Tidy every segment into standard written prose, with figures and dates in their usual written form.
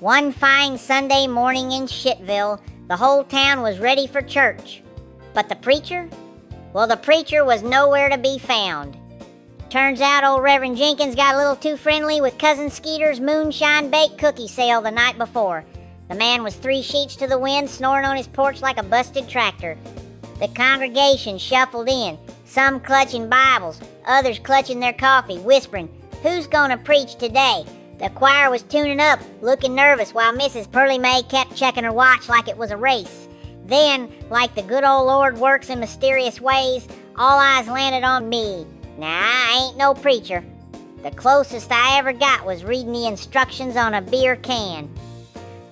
One fine Sunday morning in Chittville, the whole town was ready for church. But the preacher? Well, the preacher was nowhere to be found. Turns out old Reverend Jenkins got a little too friendly with Cousin Skeeter's moonshine baked cookie sale the night before. The man was 3 sheets to the wind, snoring on his porch like a busted tractor. The congregation shuffled in, some clutching Bibles, others clutching their coffee, whispering, "Who's gonna preach today?" The choir was tuning up, looking nervous, while Mrs. Pearly May kept checking her watch like it was a race. Then, like the good old Lord works in mysterious ways, all eyes landed on me. Now, I ain't no preacher. The closest I ever got was reading the instructions on a beer can.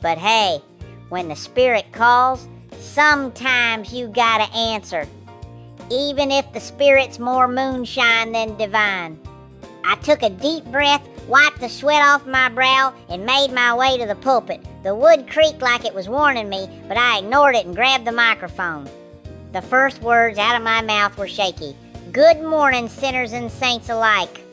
But hey, when the Spirit calls, sometimes you gotta answer, even if the Spirit's more moonshine than divine. I took a deep breath, wiped the sweat off my brow, and made my way to the pulpit. The wood creaked like it was warning me, but I ignored it and grabbed the microphone. The first words out of my mouth were shaky. "Good morning, sinners and saints alike.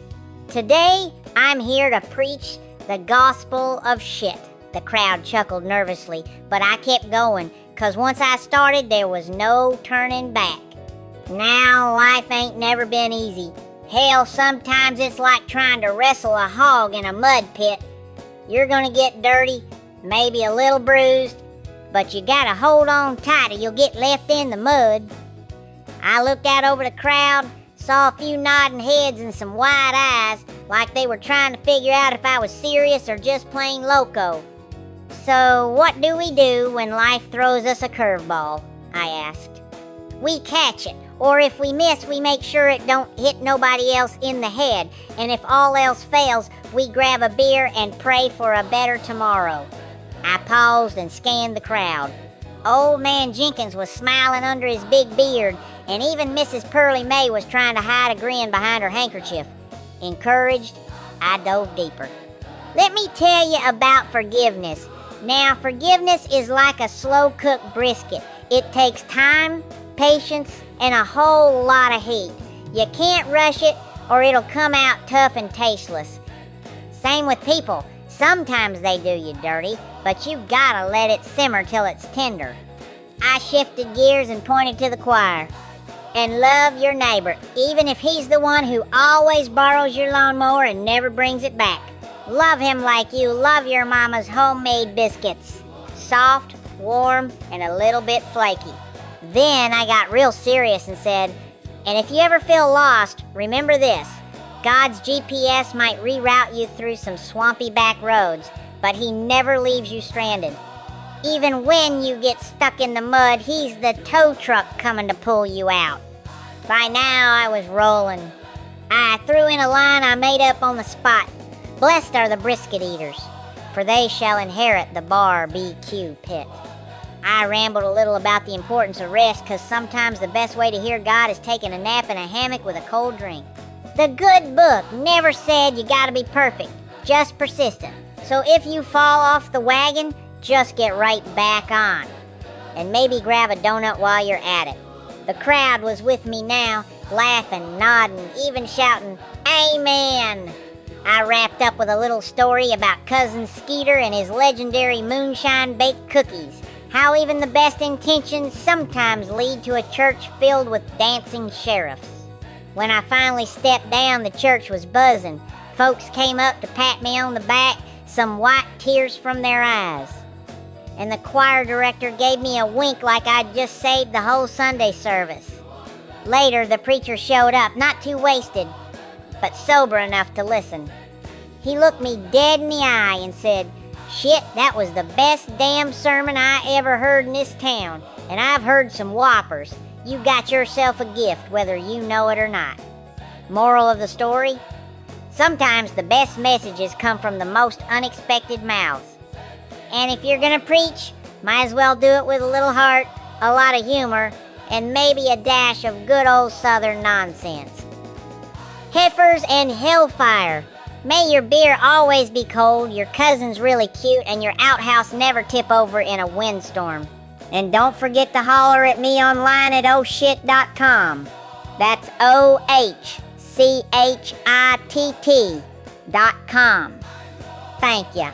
Today, I'm here to preach the gospel of shit." The crowd chuckled nervously, but I kept going, 'cause once I started, there was no turning back. Now, life ain't never been easy. Hell, sometimes it's like trying to wrestle a hog in a mud pit. You're gonna get dirty, maybe a little bruised, but you gotta hold on tight or you'll get left in the mud. I looked out over the crowd, saw a few nodding heads and some wide eyes, like they were trying to figure out if I was serious or just plain loco. "So what do we do when life throws us a curveball?" I asked. "We catch it. Or if we miss, we make sure it don't hit nobody else in the head. And if all else fails, we grab a beer and pray for a better tomorrow." I paused and scanned the crowd. Old man Jenkins was smiling under his big beard, and even Mrs. Pearly May was trying to hide a grin behind her handkerchief. Encouraged, I dove deeper. Let me tell you about forgiveness. Now, forgiveness is like a slow-cooked brisket. It takes time, patience, and a whole lot of heat. You can't rush it or it'll come out tough and tasteless. Same with people. Sometimes they do you dirty, but you gotta let it simmer till it's tender. I shifted gears and pointed to the choir. And love your neighbor, even if he's the one who always borrows your lawnmower and never brings it back. Love him like you love your mama's homemade biscuits. Soft, warm, and a little bit flaky. Then I got real serious and said, "And if you ever feel lost, remember this. God's GPS might reroute you through some swampy back roads, but he never leaves you stranded. Even when you get stuck in the mud, he's the tow truck coming to pull you out." By now I was rolling. I threw in a line I made up on the spot. "Blessed are the brisket eaters, for they shall inherit the barbecue pit." I rambled a little about the importance of rest, because sometimes the best way to hear God is taking a nap in a hammock with a cold drink. The good book never said you gotta be perfect, just persistent. So if you fall off the wagon, just get right back on. And maybe grab a donut while you're at it. The crowd was with me now, laughing, nodding, even shouting, "Amen!" I wrapped up with a little story about Cousin Skeeter and his legendary moonshine baked cookies. How even the best intentions sometimes lead to a church filled with dancing sheriffs. When I finally stepped down, the church was buzzing. Folks came up to pat me on the back, some white tears from their eyes. And the choir director gave me a wink like I'd just saved the whole Sunday service. Later, the preacher showed up, not too wasted, but sober enough to listen. He looked me dead in the eye and said, "Shit, that was the best damn sermon I ever heard in this town, and I've heard some whoppers. You got yourself a gift, whether you know it or not." Moral of the story? Sometimes the best messages come from the most unexpected mouths. And if you're gonna preach, might as well do it with a little heart, a lot of humor, and maybe a dash of good old Southern nonsense. Heifers and hellfire. May your beer always be cold, your cousin's really cute, and your outhouse never tip over in a windstorm. And don't forget to holler at me online at ohshit.com. That's OHCHITT.com. Thank ya.